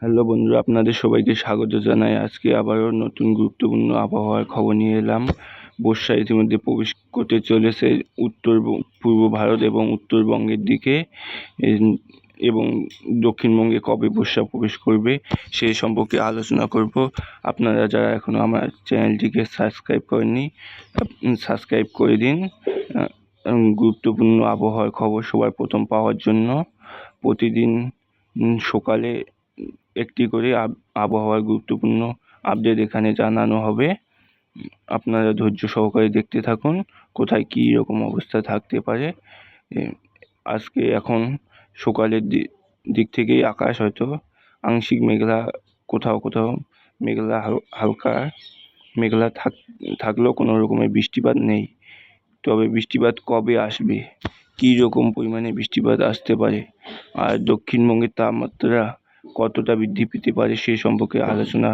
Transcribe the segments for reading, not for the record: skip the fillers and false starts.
Hello বন্ধুরা, আপনাদের সবাইকে স্বাগত জানাই। আজকে আবারও নতুন গুরুত্বপূর্ণ আবহাওয়ার খবর নিয়ে এলাম। বর্ষা ইতিমধ্যে প্রবেশ করতে চলেছে পূর্ব ভারত এবং উত্তরবঙ্গের দিকে, এবং দক্ষিণবঙ্গে কবে বর্ষা প্রবেশ করবে সেই সম্পর্কে আলোচনা করব। আপনারা যারা এখনও আমার চ্যানেলটিকে সাবস্ক্রাইব করেননি, সাবস্ক্রাইব করে দিন। গুরুত্বপূর্ণ আবহাওয়ার খবর সবার প্রথম পাওয়ার জন্য প্রতিদিন সকালে একটি করে আবহাওয়ার গুরুত্বপূর্ণ আপডেট এখানে জানানো হবে। আপনারা ধৈর্য সহকারে দেখতে থাকুন কোথায় কী রকম অবস্থা থাকতে পারে। আজকে এখন সকালের দিক থেকেই আকাশ হয়তো আংশিক মেঘলা, কোথাও কোথাও মেঘলা, হালকা মেঘলা থাকলেও কোনো রকমের বৃষ্টিপাত নেই। তবে বৃষ্টিপাত কবে আসবে, কী রকম পরিমাণে বৃষ্টিপাত আসতে পারে, আর দক্ষিণবঙ্গের তাপমাত্রা কতটা বৃদ্ধি পেতে পারে সেই সম্পর্কে আলোচনা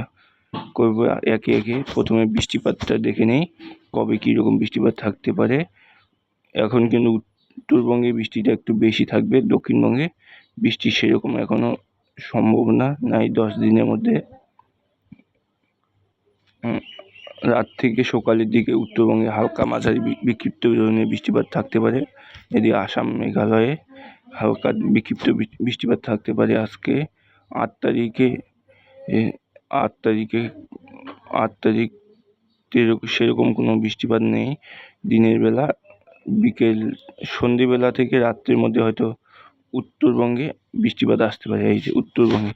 করব একে একে। প্রথমে বৃষ্টিপাতটা দেখে নেই, কবে কী রকম বৃষ্টিপাত থাকতে পারে। এখন কিন্তু উত্তরবঙ্গে বৃষ্টিটা একটু বেশি থাকবে, দক্ষিণবঙ্গে বৃষ্টি সেরকম এখনও সম্ভাবনা নাই 10 দিনের মধ্যে। রাত থেকে সকালের দিকে উত্তরবঙ্গে হালকা মাঝারি বিক্ষিপ্ত ধরনের বৃষ্টিপাত থাকতে পারে। এদিকে আসাম, মেঘালয়ে হালকা বিক্ষিপ্ত বৃষ্টিপাত থাকতে পারে। আজকে 8 তারিখে সেরকম কোনো বৃষ্টিপাত নেই দিনের বেলা। সন্ধ্যেবেলা থেকে রাত্রের মধ্যে হয়তো উত্তরবঙ্গে বৃষ্টিপাত আসতে পারে। এই যে উত্তরবঙ্গে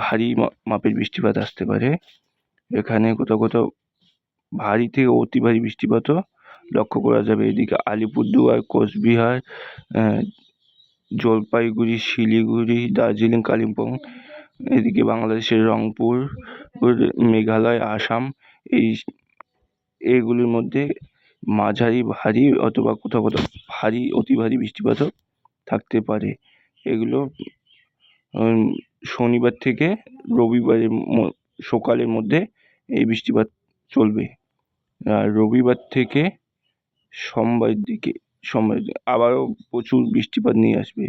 ভারী মাপের বৃষ্টিপাত আসতে পারে। এখানে কোথাও কোথাও ভারী থেকে অতি ভারী বৃষ্টিপাতও লক্ষ্য করা যাবে। এদিকে আলিপুরদুয়ার, কোচবিহার, জলপাইগুড়ি, শিলিগুড়ি, দার্জিলিং, কালিম্পং, এদিকে বাংলাদেশের রংপুর, মেঘালয়, আসাম, এইগুলির মধ্যে মাঝারি ভারী অথবা কোথাও কোথাও ভারী, অতি ভারী বৃষ্টিপাতও থাকতে পারে। এগুলো শনিবার থেকে রবিবারের সকালের মধ্যে এই বৃষ্টিপাত চলবে। আর রবিবার থেকে সোমবারের দিকে আবারও প্রচুর বৃষ্টিপাত নিয়ে আসবে।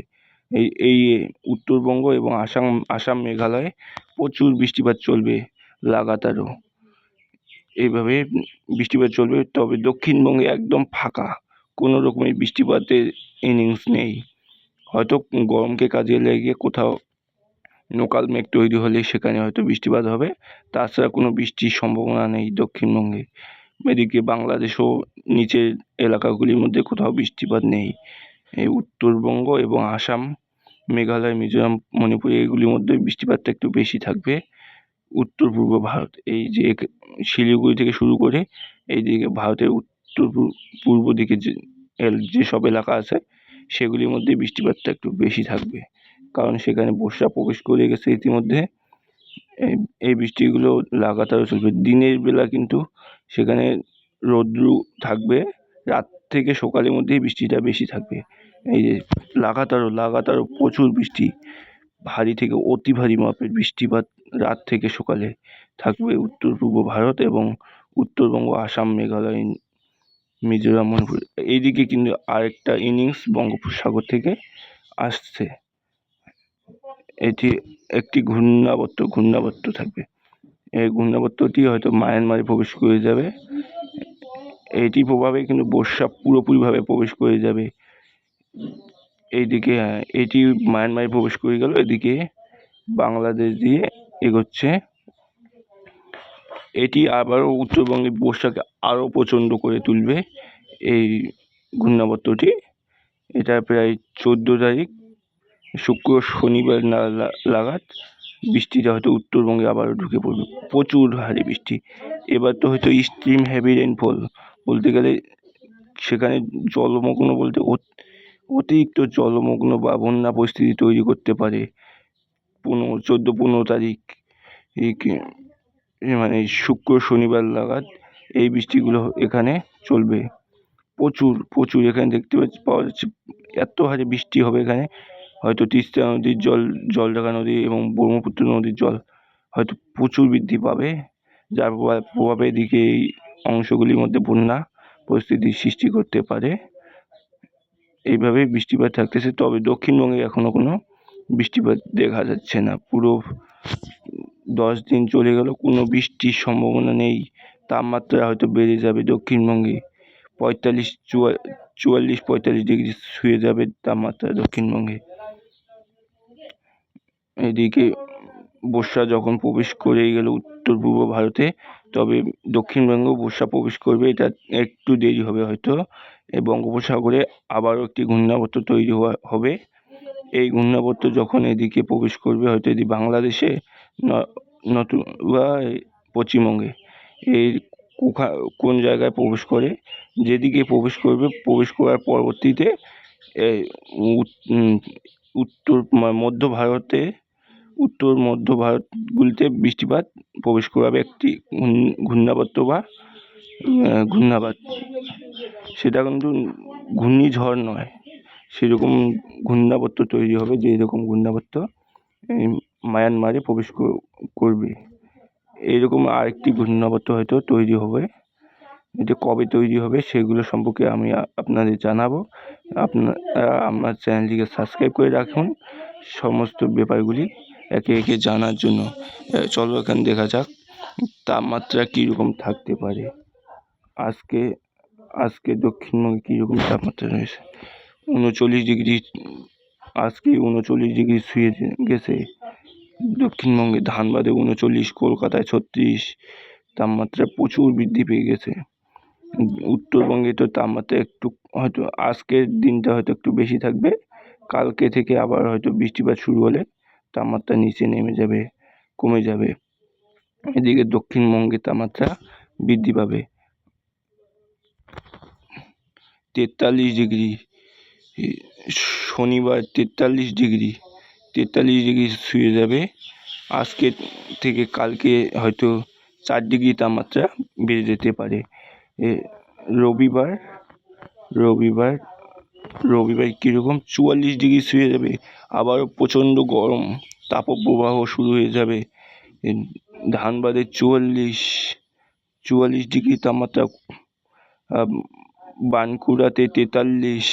এই উত্তরবঙ্গ এবং আসাম, মেঘালয়ে প্রচুর বৃষ্টিপাত চলবে লাগাতারও। এইভাবে বৃষ্টিপাত চলবে। তবে দক্ষিণবঙ্গে একদম ফাঁকা, কোনো রকমের বৃষ্টিপাতের ইনিংস নেই। হয়তো গরমকে কাজে লাগিয়ে কোথাও লোকাল মেঘ তৈরি হলে সেখানে হয়তো বৃষ্টিপাত হবে, তাছাড়া কোনো বৃষ্টির সম্ভাবনা নেই দক্ষিণবঙ্গে। এদিকে বাংলাদেশও নিচের এলাকাগুলির মধ্যে কোথাও বৃষ্টিপাত নেই। এই উত্তরবঙ্গ এবং আসাম, মেঘালয়, মিজোরাম, মণিপুর, এগুলির মধ্যে বৃষ্টিপাতটা একটু বেশি থাকবে। উত্তর পূর্ব ভারত, এই যে শিলিগুড়ি থেকে শুরু করে এইদিকে ভারতের উত্তর পূর্ব দিকে যেসব এলাকা আছে সেগুলির মধ্যে বৃষ্টিপাতটা একটু বেশি থাকবে, কারণ সেখানে বর্ষা প্রবেশ করে গেছে ইতিমধ্যে। এই বৃষ্টিগুলো লাগাতার চলবে। দিনের বেলা কিন্তু সেখানে রৌদ্র থাকবে, রাত থেকে সকালের মধ্যেই বৃষ্টিটা বেশি থাকবে। এই যে লাগাতার প্রচুর বৃষ্টি, ভারী থেকে অতি ভারী মাপের বৃষ্টিপাত রাত থেকে সকালে থাকবে উত্তর পূর্ব ভারত এবং উত্তরবঙ্গ, আসাম, মেঘালয়, মিজোরাম, মণিপুর। এইদিকে কিন্তু আরেকটা ইনিংস বঙ্গোপসাগর থেকে আসছে। এটি একটি ঘূর্ণাবর্ত থাকবে। এই ঘূর্ণাবর্তটি হয়তো মায়ানমারে প্রবেশ করে যাবে। এটির প্রভাবে কিন্তু বর্ষা পুরোপুরিভাবে প্রবেশ করে যাবে। এইদিকে এটি মায়ানমারে প্রবেশ করে গেল, এদিকে বাংলাদেশ দিয়ে এগোচ্ছে। এটি আবারও উত্তরবঙ্গের বর্ষাকে আরও প্রচণ্ড করে তুলবে এই ঘূর্ণাবর্তটি। এটা প্রায় 14 তারিখ শুক্র, শনিবার নাগাদ বৃষ্টিটা হয়তো উত্তরবঙ্গে আবারও ঢুকে পড়বে। প্রচুর হারে বৃষ্টি। এবার তো হয়তো এক্সট্রিম হেভি রেনফল বলতে গেলে, সেখানে জলমগ্ন বলতে অতিরিক্ত জলমগ্ন বা বন্যা পরিস্থিতি তৈরি করতে পারে 14-15 তারিখ, মানে শুক্র, শনিবার নাগাদ এই বৃষ্টিগুলো এখানে চলবে। প্রচুর এখানে দেখতে পাওয়া যাচ্ছে এত হারে বৃষ্টি হবে এখানে। হয়তো তিস্তা নদীর জলঢাকা নদী এবং ব্রহ্মপুত্র নদীর জল হয়তো প্রচুর বৃদ্ধি পাবে, যার প্রভাবে এদিকে এই অংশগুলির মধ্যে বন্যা পরিস্থিতির সৃষ্টি করতে পারে। এইভাবে বৃষ্টিপাত থাকতেছে। তবে দক্ষিণবঙ্গে এখনও কোনো বৃষ্টিপাত দেখা যাচ্ছে না। পুরো 10 দিন চলে গেল, কোনো বৃষ্টির সম্ভাবনা নেই। তাপমাত্রা হয়তো বেড়ে যাবে দক্ষিণবঙ্গে 44-45 ডিগ্রি ছুঁয়ে যাবে তাপমাত্রা দক্ষিণবঙ্গে। এদিকে বর্ষা যখন প্রবেশ করেই গেল উত্তর পূর্ব ভারতে, তবে দক্ষিণবঙ্গেও বর্ষা প্রবেশ করবে। এটা একটু দেরি হবে হয়তো। বঙ্গোপসাগরে আবারও একটি ঘূর্ণাবর্ত তৈরি হবে। এই ঘূর্ণাবর্ত যখন এদিকে প্রবেশ করবে, হয়তো এদিকে বাংলাদেশে নতুবা পশ্চিমবঙ্গে, এই কোন জায়গায় প্রবেশ করে, যেদিকে প্রবেশ করবে, প্রবেশ করার পরবর্তীতে উত্তর মধ্য ভারতগুলিতে বৃষ্টিপাত প্রবেশ করাবে একটি ঘূর্ণাবর্ত বা ঘূর্ণাবাত। সেটা কিন্তু ঘূর্ণিঝড় নয়, সেরকম ঘূর্ণাবর্ত তৈরি হবে, যে এরকম ঘূর্ণাবর্ত মায়ানমারে প্রবেশ করবে। এইরকম আরেকটি ঘূর্ণাবর্ত হয়তো তৈরি হবে। এটা কবে তৈরি হবে সেগুলো সম্পর্কে আমি আপনাদের জানাবো। আপনারা আমার চ্যানেলটিকে সাবস্ক্রাইব করে রাখুন সমস্ত ব্যাপারগুলি একে একে জানার জন্য। চলো এখানে দেখা যাক তাপমাত্রা কীরকম থাকতে পারে। আজকে দক্ষিণবঙ্গে কীরকম তাপমাত্রা রয়েছে। 39 ডিগ্রি, আজকে 39 ডিগ্রি ছুঁয়ে গেছে দক্ষিণবঙ্গে। ধানবাদে 39, কলকাতায় 36, তাপমাত্রা প্রচুর বৃদ্ধি পেয়ে গেছে। উত্তরবঙ্গে তো তাপমাত্রা একটু হয়তো আজকের দিনটা হয়তো একটু বেশি থাকবে, কালকে থেকে আবার হয়তো বৃষ্টিপাত শুরু হলে তাপমাত্রা নিচে নেমে যাবে, কমে যাবে। এদিকে দক্ষিণবঙ্গে তাপমাত্রা বৃদ্ধি পাবে 43 ডিগ্রি, শনিবার 43 ডিগ্রি ছুঁয়ে যাবে। আজকে থেকে কালকে হয়তো 4 ডিগ্রি তাপমাত্রা বেড়ে যেতে পারে। রবিবার কীরকম 44 ডিগ্রি ছুঁয়ে যাবে। আবারও প্রচণ্ড গরম তাপপ্রবাহ শুরু হয়ে যাবে। ধানবাদে 44 ডিগ্রি তাপমাত্রা, বাঁকুড়াতে 43,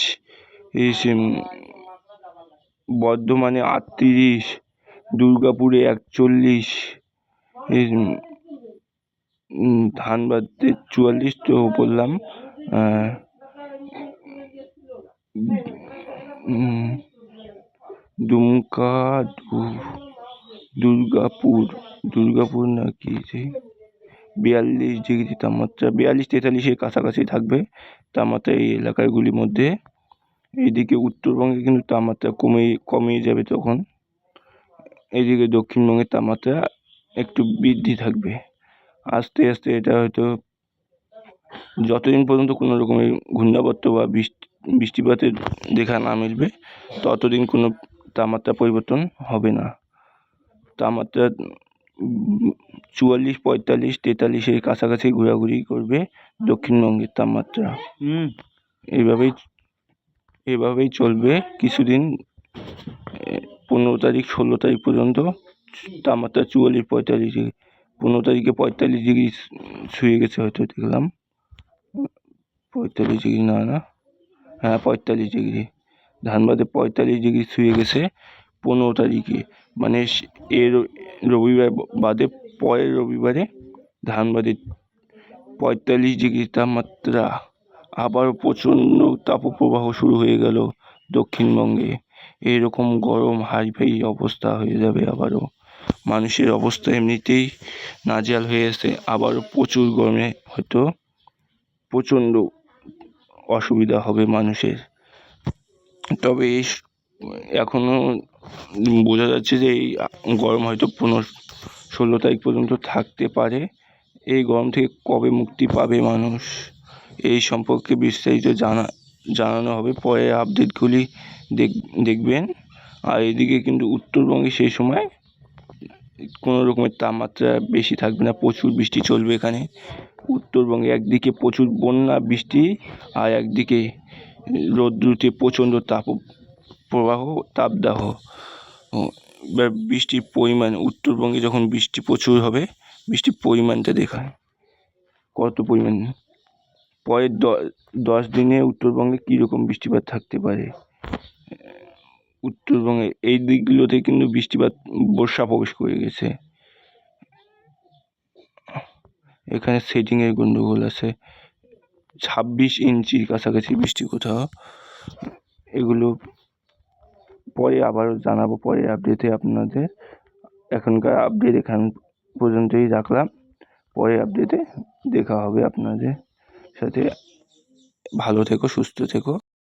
বর্ধমানে 38, দুর্গাপুরে 41, ধানবাদে 44 তো বললাম, দুমকা, দুর্গাপুর নাকি 42 ডিগ্রি তাপমাত্রা, 42-43-এর কাছাকাছি থাকবে তাপমাত্রা এই এলাকাগুলির মধ্যে। এইদিকে উত্তরবঙ্গে কিন্তু তাপমাত্রা কমিয়ে যাবে তখন। এইদিকে দক্ষিণবঙ্গের তাপমাত্রা একটু বৃদ্ধি থাকবে আস্তে আস্তে। এটা হয়তো যতদিন পর্যন্ত কোনো রকমের ঘূর্ণাবর্ত বা বৃষ্টিপাতের দেখা না মিলবে, ততদিন কোনো তাপমাত্রা পরিবর্তন হবে না। তাপমাত্রা 44, 45, 43-এর কাছাকাছি ঘোরাঘুরি করবে দক্ষিণবঙ্গের তাপমাত্রা। এভাবেই চলবে কিছুদিন। 15 তারিখ 16 তারিখ পর্যন্ত তাপমাত্রা 44-45 ডিগ্রি। 15 তারিখে 45 ডিগ্রি ছুঁয়ে গেছে হয়তো, দেখলাম 45 ডিগ্রি না, হ্যাঁ 45 ডিগ্রি। ধানবাদে 45 ডিগ্রি ছুঁয়ে গেছে 15 তারিখে, মানে এর রবিবার বাদে পরের রবিবারে ধানবাদে 45 ডিগ্রি তাপমাত্রা। আবারও প্রচণ্ড তাপপ্রবাহ শুরু হয়ে গেল দক্ষিণবঙ্গে। এইরকম গরম হাইফাই অবস্থা হয়ে যাবে। আবারও মানুষের অবস্থা এমনিতেই নাজেহাল হয়ে গেছে, আবারও প্রচুর গরমে হয়তো প্রচণ্ড অসুবিধা হবে মানুষের। তবে এখনও বোঝা যাচ্ছে যে এই গরম হয়তো 15-16 তারিখ পর্যন্ত থাকতে পারে। এই গরম থেকে কবে মুক্তি পাবে মানুষ, এই সম্পর্কে বিস্তারিত জানানো হবে পরে আপডেটগুলি দেখবেন। আর এদিকে কিন্তু উত্তরবঙ্গে সেই সময় কোনো রকমের তাপমাত্রা বেশি থাকবে না, প্রচুর বৃষ্টি চলবে এখানে উত্তরবঙ্গে। একদিকে প্রচুর বন্যা বৃষ্টি, আর একদিকে রৌদ্রুতে প্রচণ্ড তাপদাহ। বৃষ্টির পরিমাণ উত্তরবঙ্গে যখন বৃষ্টি প্রচুর হবে, বৃষ্টির পরিমাণটা দেখায় কত পরিমাণ। পরের 10 দিনে উত্তরবঙ্গে কীরকম বৃষ্টিপাত থাকতে পারে। উত্তরবঙ্গে এই দিকগুলোতে কিন্তু বর্ষা প্রবেশ করে গেছে। এখানে সেটিংয়ের গন্ডগোল আছে, 26 ইঞ্চির কাছাকাছি বৃষ্টি কোথাও। এগুলো পরে আবারও জানাবো পরের আপডেটে আপনাদের। এখনকার আপডেট এখান পর্যন্তই রাখলাম, পরের আপডেটে দেখা হবে আপনাদের সাথে। ভালো থেকো, সুস্থ থেকো।